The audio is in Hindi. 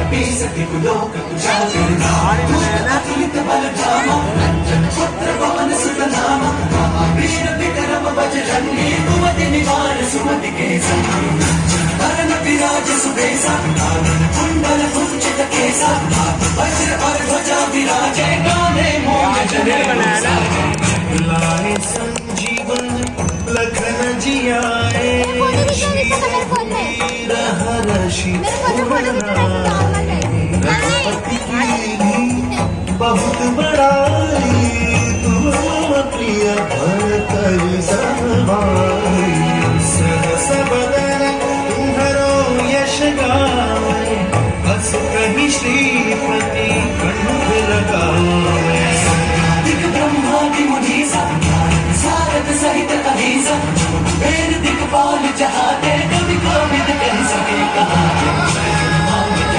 सती लोक तुझ्या अतुलित बलधामा रंजन पुत्र पवन सुत नाम वीर विक्रम बजरंगी कुमति निवार सुमति के संगी करण विराज सुबेसा कुंडल कुंचित केसा वज्र और ध्वजा विराजे गाने मोह जने लाए संजीवन लखन जियाए श्री हर शिव